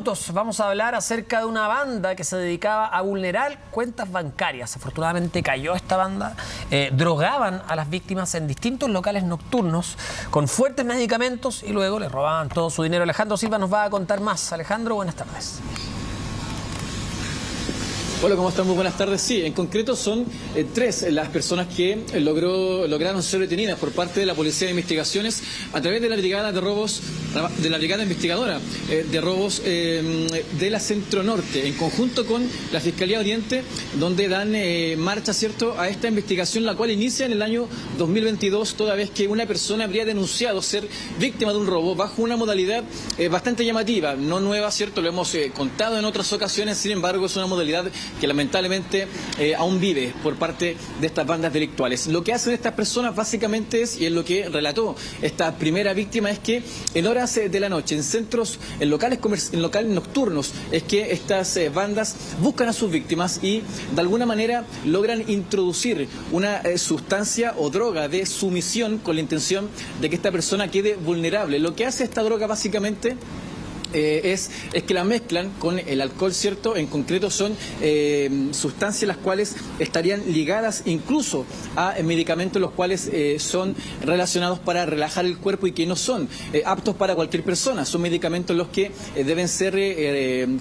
minutos vamos a hablar acerca de una banda que se dedicaba a vulnerar cuentas bancarias. Afortunadamente cayó esta banda. Drogaban a las víctimas en distintos locales nocturnos con fuertes medicamentos y luego les robaban todo su dinero. Alejandro Silva nos va a contar más. Alejandro, buenas tardes. Hola, ¿cómo están? Muy buenas tardes. Sí, en concreto son tres las personas que lograron ser detenidas por parte de la Policía de Investigaciones a través de la Brigada de Robos, de la Brigada Investigadora de Robos de la Centro Norte, en conjunto con la Fiscalía Oriente, donde dan marcha, ¿cierto?, a esta investigación, la cual inicia en el año 2022, toda vez que una persona habría denunciado ser víctima de un robo bajo una modalidad bastante llamativa, no nueva, ¿cierto? Lo hemos contado en otras ocasiones, sin embargo, es una modalidad que lamentablemente aún vive por parte de estas bandas delictuales. Lo que hacen estas personas básicamente es, y es lo que relató esta primera víctima, es que en horas de la noche, en locales nocturnos, es que estas bandas buscan a sus víctimas y de alguna manera logran introducir una sustancia o droga de sumisión con la intención de que esta persona quede vulnerable. Lo que hace esta droga básicamente es que la mezclan con el alcohol, ¿cierto? En concreto son sustancias las cuales estarían ligadas incluso a medicamentos los cuales son relacionados para relajar el cuerpo y que no son aptos para cualquier persona. Son medicamentos los que deben ser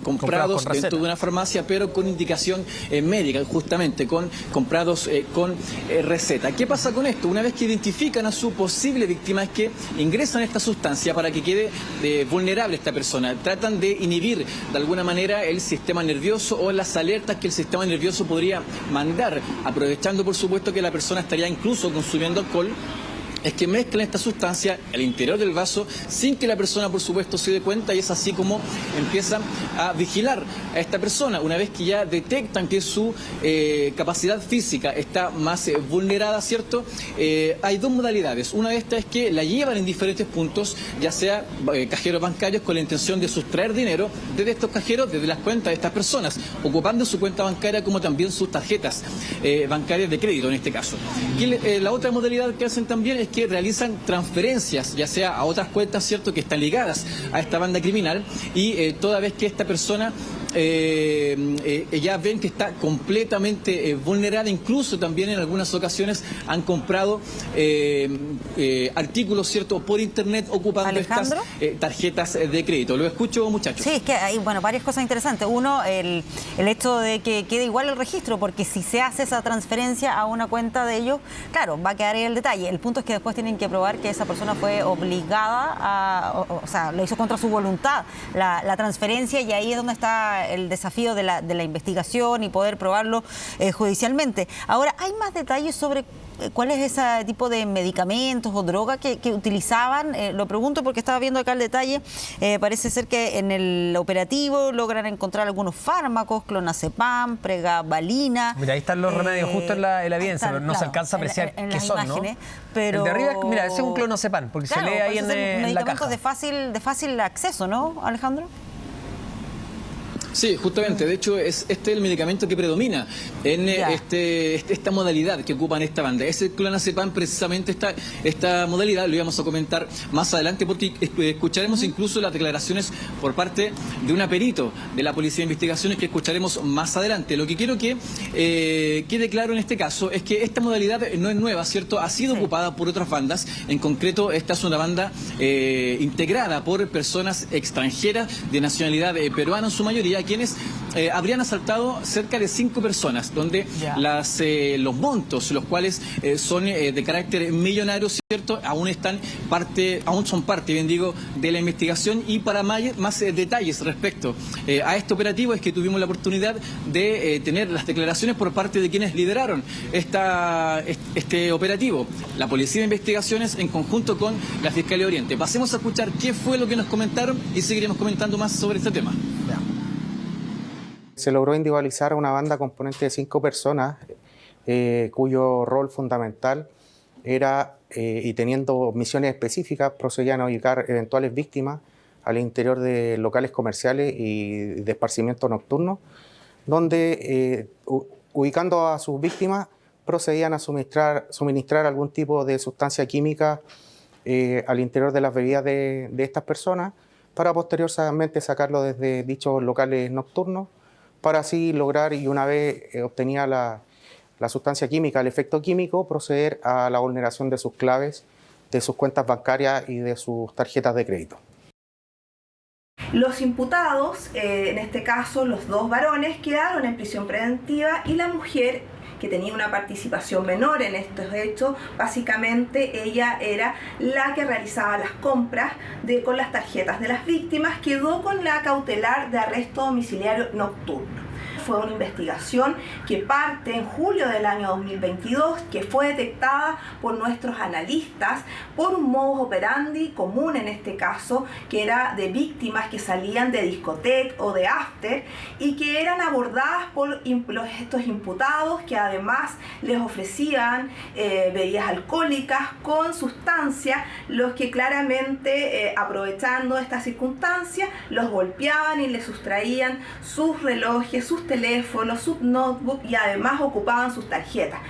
comprados dentro de una farmacia, pero con indicación médica, justamente, comprados con receta. ¿Qué pasa con esto? Una vez que identifican a su posible víctima, es que ingresan esta sustancia para que quede vulnerable esta persona. Tratan de inhibir de alguna manera el sistema nervioso o las alertas que el sistema nervioso podría mandar, aprovechando por supuesto que la persona estaría incluso consumiendo alcohol. Es que mezclan esta sustancia al interior del vaso sin que la persona, por supuesto, se dé cuenta, y es así como empiezan a vigilar a esta persona. Una vez que ya detectan que su capacidad física está más vulnerada, ¿cierto? Hay dos modalidades. Una de estas es que la llevan en diferentes puntos, ya sea cajeros bancarios, con la intención de sustraer dinero desde estos cajeros, desde las cuentas de estas personas, ocupando su cuenta bancaria como también sus tarjetas bancarias de crédito en este caso. Y la otra modalidad que hacen también es que realizan transferencias, ya sea a otras cuentas, ¿cierto?, que están ligadas a esta banda criminal, y toda vez que esta persona ya ven que está completamente vulnerada, incluso también en algunas ocasiones han comprado artículos, ¿cierto?, por internet ocupando ¿Alejandro? Estas tarjetas de crédito. Lo escucho, muchachos. Sí, es que hay varias cosas interesantes. Uno, el hecho de que quede igual el registro, porque si se hace esa transferencia a una cuenta de ellos, claro, va a quedar ahí el detalle. El punto es que después tienen que probar que esa persona fue obligada o sea, lo hizo contra su voluntad la transferencia, y ahí es donde está el desafío de la investigación y poder probarlo judicialmente. Ahora, ¿hay más detalles sobre cuál es ese tipo de medicamentos o droga que utilizaban? Lo pregunto porque estaba viendo acá el detalle. Parece ser que en el operativo logran encontrar algunos fármacos, clonazepam, pregabalina. Mira, ahí están los remedios justo en la evidencia, pero no se alcanza a apreciar qué son, imágenes, ¿no? Pero... El de arriba, mira, ese es un clonazepam, porque se lee ahí en la caja. Medicamentos de fácil acceso, ¿no, Alejandro? Sí, justamente. De hecho, este es el medicamento que predomina en esta modalidad que ocupan esta banda. Es el clonazepam, precisamente esta modalidad. Lo íbamos a comentar más adelante porque escucharemos incluso las declaraciones por parte de un perito de la Policía de Investigaciones que escucharemos más adelante. Lo que quiero que quede claro en este caso es que esta modalidad no es nueva, ¿cierto? Ha sido ocupada por otras bandas. En concreto, esta es una banda integrada por personas extranjeras de nacionalidad peruana en su mayoría, quienes habrían asaltado cerca de 5 personas, donde los montos, los cuales son de carácter millonario, ¿cierto?, aún son parte, bien digo, de la investigación. Y para más detalles respecto a este operativo, es que tuvimos la oportunidad de tener las declaraciones por parte de quienes lideraron este operativo, la Policía de Investigaciones en conjunto con la Fiscalía Oriente. Pasemos a escuchar qué fue lo que nos comentaron y seguiremos comentando más sobre este tema. Se logró individualizar a una banda componente de 5 personas, cuyo rol fundamental era, y teniendo misiones específicas, procedían a ubicar eventuales víctimas al interior de locales comerciales y de esparcimiento nocturno, donde, ubicando a sus víctimas, procedían a suministrar algún tipo de sustancia química al interior de las bebidas de estas personas, para posteriormente sacarlo desde dichos locales nocturnos, para así lograr, y una vez obtenía la sustancia química, el efecto químico, proceder a la vulneración de sus claves, de sus cuentas bancarias y de sus tarjetas de crédito. Los imputados, en este caso los 2 varones, quedaron en prisión preventiva y la mujer, que tenía una participación menor en estos hechos, básicamente ella era la que realizaba las compras con las tarjetas de las víctimas, quedó con la cautelar de arresto domiciliario nocturno. Fue una investigación que parte en julio del año 2022, que fue detectada por nuestros analistas por un modus operandi común en este caso, que era de víctimas que salían de discoteca o de after y que eran abordadas por estos imputados, que además les ofrecían bebidas alcohólicas con sustancias, los que claramente aprovechando esta circunstancia los golpeaban y les sustraían sus relojes, sus teléfonos, sus notebooks y además ocupaban sus tarjetas.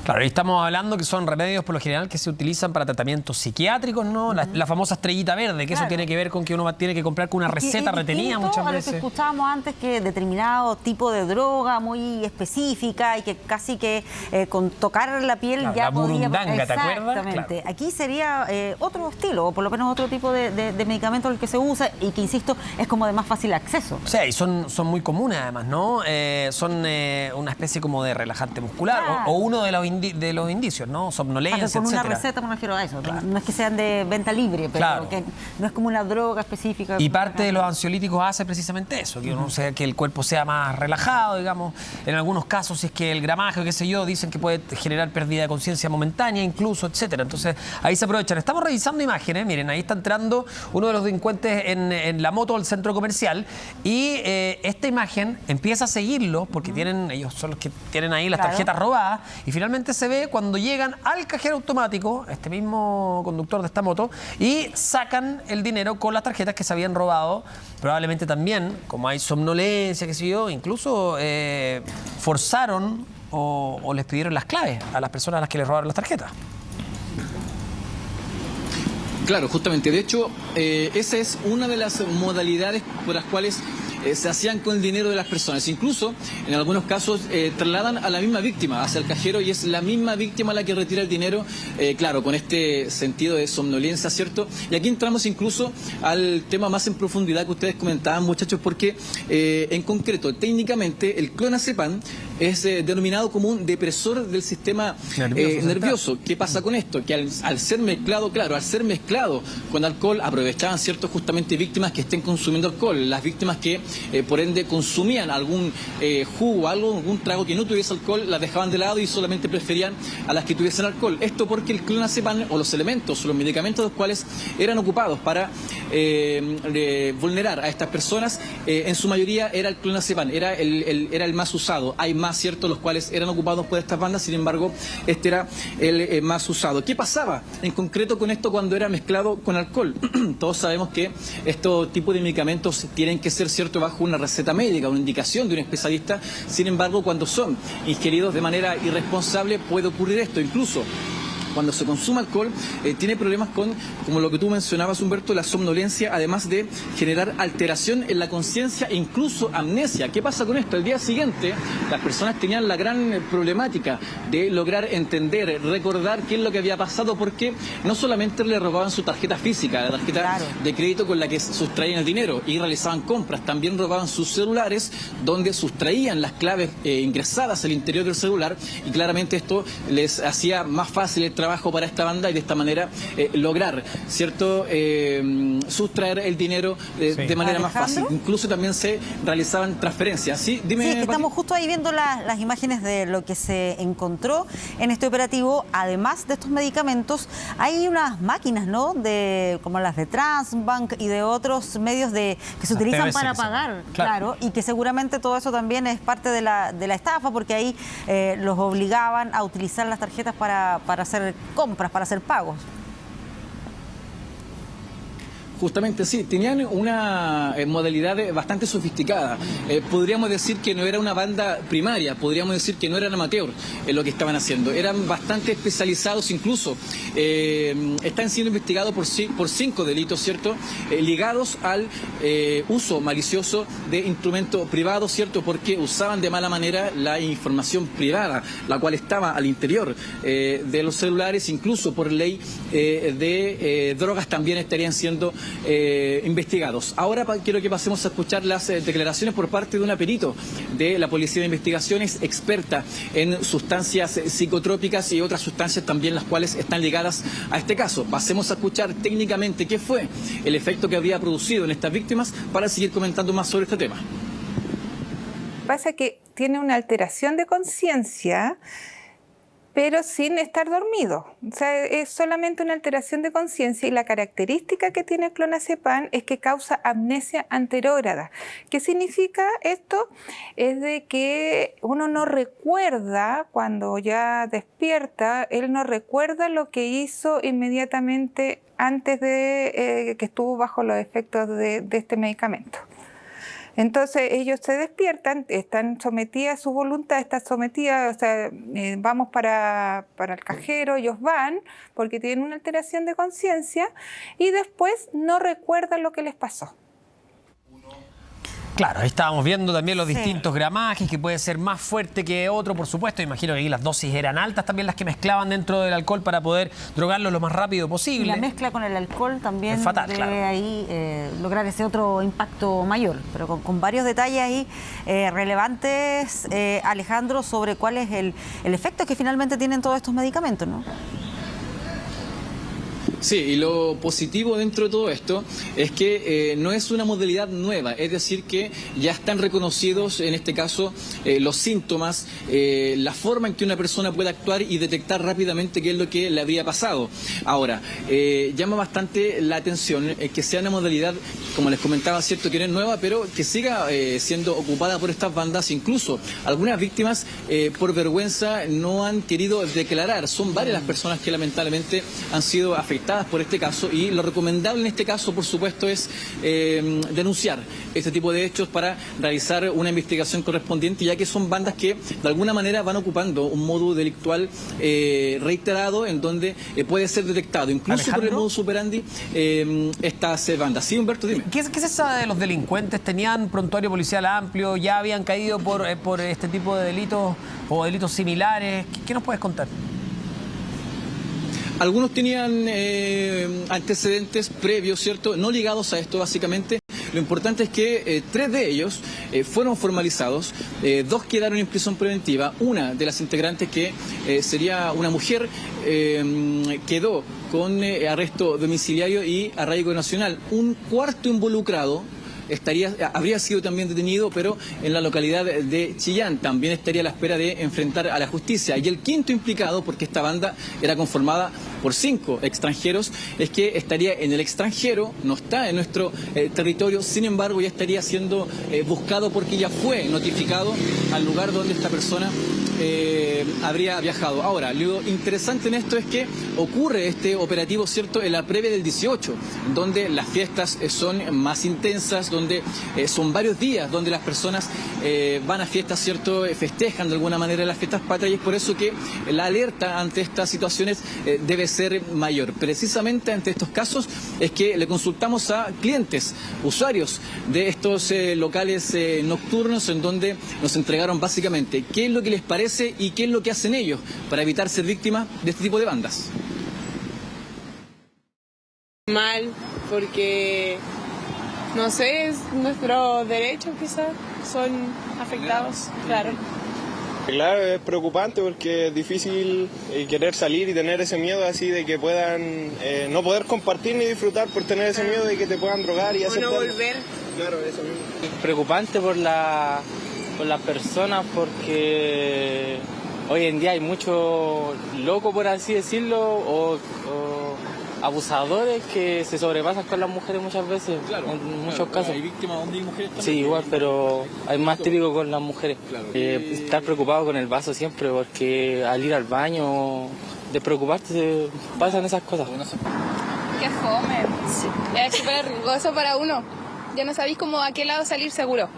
Claro, y estamos hablando que son remedios por lo general que se utilizan para tratamientos psiquiátricos, ¿no? La famosa estrellita verde, que eso tiene que ver con que uno tiene que comprar con una receta retenida muchas veces. A lo que escuchábamos antes, que determinado tipo de droga muy específica y que casi que con tocar la piel ya la podía... burundanga, ¿te acuerdas? Exactamente. Aquí sería otro estilo, o por lo menos otro tipo de medicamento el que se usa y que, insisto, es como de más fácil acceso. O sea, y son muy comunes además, ¿no? Son una especie como de relajante muscular o uno de los indicios, ¿no? Somnolencia, con una etcétera. receta me refiero a eso. Claro. No es que sean de venta libre, pero que no es como una droga específica. Y parte de los ansiolíticos hace precisamente eso, que uno sea, que el cuerpo sea más relajado, digamos. En algunos casos, si es que el gramaje, qué sé yo, dicen que puede generar pérdida de conciencia momentánea, incluso, etcétera. Entonces, ahí se aprovechan. Estamos revisando imágenes, miren, ahí está entrando uno de los delincuentes en la moto del centro comercial y esta imagen empieza a seguirlo porque ellos son los que tienen ahí las tarjetas robadas y finalmente se ve cuando llegan al cajero automático, este mismo conductor de esta moto, y sacan el dinero con las tarjetas que se habían robado. Probablemente también, como hay somnolencia, qué sé yo, incluso forzaron o les pidieron las claves a las personas a las que les robaron las tarjetas. Claro, justamente. De hecho, esa es una de las modalidades por las cuales se hacían con el dinero de las personas. Incluso, en algunos casos, trasladan a la misma víctima hacia el cajero y es la misma víctima la que retira el dinero, claro, con este sentido de somnolencia, ¿cierto? Y aquí entramos incluso al tema más en profundidad que ustedes comentaban, muchachos, porque en concreto, técnicamente, el clonazepam es denominado como un depresor del sistema nervioso. ¿Qué pasa con esto? Que al ser mezclado, claro, al ser mezclado con alcohol, aprovechaban, ¿cierto?, justamente víctimas que estén consumiendo alcohol, las víctimas que por ende consumían algún jugo, algún trago que no tuviese alcohol, las dejaban de lado y solamente preferían a las que tuviesen alcohol. Esto porque el clonazepam o los elementos o los medicamentos los cuales eran ocupados para vulnerar a estas personas, en su mayoría era el clonazepam, era el más usado. Hay más, ¿cierto?, los cuales eran ocupados por estas bandas, sin embargo, este era el más usado. ¿Qué pasaba en concreto con esto cuando era mezclado con alcohol? Todos sabemos que estos tipos de medicamentos tienen que ser, ¿cierto?, bajo una receta médica, una indicación de un especialista. Sin embargo, cuando son ingeridos de manera irresponsable puede ocurrir esto. Incluso cuando se consume alcohol, tiene problemas con, como lo que tú mencionabas, Humberto, la somnolencia, además de generar alteración en la conciencia e incluso amnesia. ¿Qué pasa con esto? Al día siguiente, las personas tenían la gran problemática de lograr entender, recordar qué es lo que había pasado, porque no solamente le robaban su tarjeta física, la tarjeta de crédito con la que sustraían el dinero y realizaban compras, también robaban sus celulares, donde sustraían las claves ingresadas al interior del celular, y claramente esto les hacía más fácil el trabajo para esta banda y de esta manera lograr, ¿cierto?, sustraer el dinero de manera más fácil. Incluso también se realizaban transferencias. Sí, dime. Sí, estamos justo ahí viendo las imágenes de lo que se encontró en este operativo. Además de estos medicamentos, hay unas máquinas, ¿no?, como las de Transbank y de otros medios que se utilizan para pagar, claro, y que seguramente todo eso también es parte de la estafa, porque ahí los obligaban a utilizar las tarjetas para hacer compras, para hacer pagos. Justamente sí, tenían una modalidad bastante sofisticada. Podríamos decir que no era una banda primaria, podríamos decir que no eran amateur en lo que estaban haciendo. Eran bastante especializados incluso. Están siendo investigados por 5 delitos, ¿cierto? Ligados al uso malicioso de instrumento privado, ¿cierto? Porque usaban de mala manera la información privada, la cual estaba al interior de los celulares, incluso por ley de drogas también estarían siendo investigados. Ahora quiero que pasemos a escuchar las declaraciones por parte de una perito de la Policía de Investigaciones, experta en sustancias psicotrópicas y otras sustancias también las cuales están ligadas a este caso. Pasemos a escuchar técnicamente qué fue el efecto que habría producido en estas víctimas para seguir comentando más sobre este tema. Pasa que tiene una alteración de conciencia, pero sin estar dormido. O sea, es solamente una alteración de conciencia y la característica que tiene el clonazepam es que causa amnesia anterógrada. ¿Qué significa esto? Es de que uno no recuerda, cuando ya despierta, él no recuerda lo que hizo inmediatamente antes de que estuvo bajo los efectos de este medicamento. Entonces ellos se despiertan, están sometidas, su voluntad está sometida, o sea, vamos para el cajero, ellos van porque tienen una alteración de conciencia y después no recuerdan lo que les pasó. Claro, ahí estábamos viendo también los distintos gramajes, que puede ser más fuerte que otro, por supuesto. Imagino que ahí las dosis eran altas, también las que mezclaban dentro del alcohol para poder drogarlo lo más rápido posible. Y la mezcla con el alcohol también es fatal, debe claro. ahí lograr ese otro impacto mayor, pero con varios detalles ahí relevantes, Alejandro, sobre cuál es el efecto que finalmente tienen todos estos medicamentos, ¿no? Sí, y lo positivo dentro de todo esto es que no es una modalidad nueva, es decir que ya están reconocidos en este caso los síntomas, la forma en que una persona puede actuar y detectar rápidamente qué es lo que le habría pasado. Ahora, llama bastante la atención que sea una modalidad, como les comentaba, cierto que no es nueva, pero que siga siendo ocupada por estas bandas. Incluso algunas víctimas por vergüenza no han querido declarar. Son varias las personas que lamentablemente han sido afectadas por este caso, y lo recomendable en este caso, por supuesto, es denunciar este tipo de hechos para realizar una investigación correspondiente, ya que son bandas que de alguna manera van ocupando un modo delictual reiterado, en donde puede ser detectado, incluso Alejandro, por el modus operandi, estas bandas. Sí, Humberto, dime. ¿Qué se sabe de los delincuentes? ¿Tenían prontuario policial amplio? ¿Ya habían caído por este tipo de delitos o delitos similares? ¿Qué nos puedes contar? Algunos tenían antecedentes previos, ¿cierto? No ligados a esto, básicamente. Lo importante es que 3 de ellos fueron formalizados, 2 quedaron en prisión preventiva. Una de las integrantes, que sería una mujer, quedó con arresto domiciliario y arraigo nacional. Un cuarto involucrado habría sido también detenido, pero en la localidad de Chillán. También estaría a la espera de enfrentar a la justicia. Y el quinto implicado, porque esta banda era conformada por 5 extranjeros, es que estaría en el extranjero, no está en nuestro territorio, sin embargo ya estaría siendo buscado porque ya fue notificado al lugar donde esta persona habría viajado. Ahora, lo interesante en esto es que ocurre este operativo, ¿cierto?, en la previa del 18, donde las fiestas son más intensas, donde son varios días, donde las personas van a fiestas, ¿cierto?, festejan de alguna manera las fiestas patrias, y es por eso que la alerta ante estas situaciones debe ser mayor. Precisamente ante estos casos es que le consultamos a clientes, usuarios de estos locales nocturnos, en donde nos entregaron básicamente qué es lo que les parece y qué es lo que hacen ellos para evitar ser víctimas de este tipo de bandas. Mal, porque no sé, es nuestro derecho, quizás son afectados, claro. Claro, es preocupante porque es difícil querer salir y tener ese miedo así de que puedan no poder compartir ni disfrutar por tener ese miedo de que te puedan drogar y hacer no volver. Claro, eso mismo. Preocupante por las personas, porque hoy en día hay mucho loco, por así decirlo, o abusadores que se sobrepasan con las mujeres muchas veces, claro, en muchos casos. ¿Hay víctimas hombres y mujeres también? Sí, igual, pero hay más típico con las mujeres. Claro. Estar preocupado con el vaso siempre, porque al ir al baño, despreocuparte, pasan esas cosas. Qué fome. Sí. Es súper riesgoso para uno. Ya no sabéis cómo a qué lado salir seguro.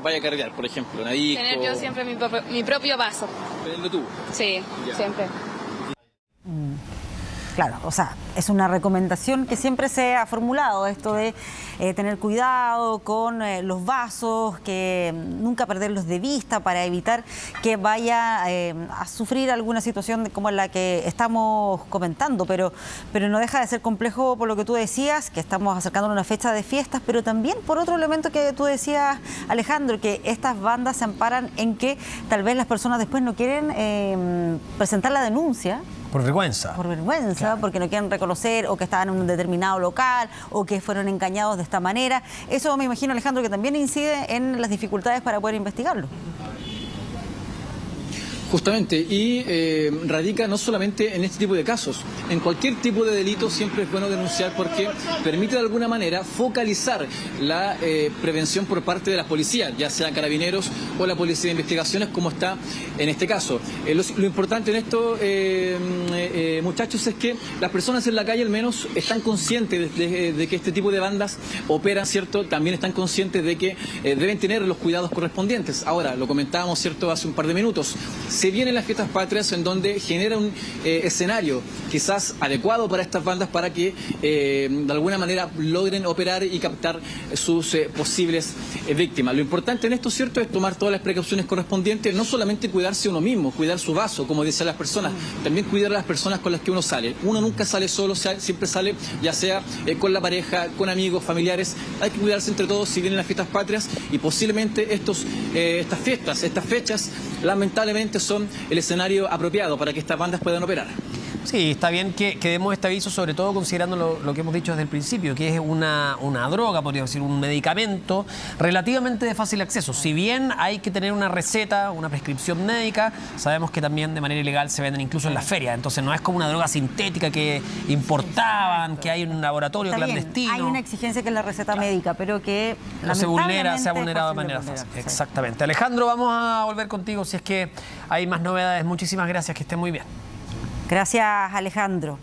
Vaya a carretear, por ejemplo, una disco. Tener yo siempre mi propio vaso. Tenerlo tú. Sí, Ya. siempre. Claro, o sea, es una recomendación que siempre se ha formulado, esto de tener cuidado con los vasos, que nunca perderlos de vista para evitar que vaya a sufrir alguna situación como la que estamos comentando, pero no deja de ser complejo por lo que tú decías, que estamos acercándonos a una fecha de fiestas, pero también por otro elemento que tú decías, Alejandro, que estas bandas se amparan en que tal vez las personas después no quieren presentar la denuncia. Por vergüenza. Por vergüenza, claro. Porque no quieren reconocer o que estaban en un determinado local o que fueron engañados de esta manera. Eso me imagino, Alejandro, que también incide en las dificultades para poder investigarlo. Justamente, y radica no solamente en este tipo de casos, en cualquier tipo de delito siempre es bueno denunciar porque permite de alguna manera focalizar la prevención por parte de las policías, ya sea carabineros o la policía de investigaciones, como está en este caso. Lo importante en esto, muchachos, es que las personas en la calle al menos están conscientes de que este tipo de bandas operan, ¿cierto? También están conscientes de que deben tener los cuidados correspondientes. Ahora, lo comentábamos, ¿cierto?, hace un par de minutos. Se vienen las fiestas patrias en donde genera un escenario quizás adecuado para estas bandas para que de alguna manera logren operar y captar sus posibles víctimas. Lo importante en esto, ¿cierto?, es tomar todas las precauciones correspondientes, no solamente cuidarse uno mismo, cuidar su vaso, como dicen las personas, también cuidar a las personas con las que uno sale. Uno nunca sale solo, siempre sale ya sea con la pareja, con amigos, familiares. Hay que cuidarse entre todos si vienen las fiestas patrias y posiblemente estas fiestas, estas fechas, lamentablemente son el escenario apropiado para que estas bandas puedan operar. Sí, está bien que demos este aviso, sobre todo considerando lo que hemos dicho desde el principio, que es una droga, podríamos decir, un medicamento relativamente de fácil acceso. Si bien hay que tener una receta, una prescripción médica, sabemos que también de manera ilegal se venden incluso en las ferias. Entonces no es como una droga sintética que importaban, que hay en un laboratorio Está clandestino. Bien. Hay una exigencia que es la receta médica, pero que no se vulnera, se ha vulnerado de manera fácil. Sí. Exactamente. Alejandro, vamos a volver contigo si es que hay más novedades. Muchísimas gracias, que esté muy bien. Gracias, Alejandro.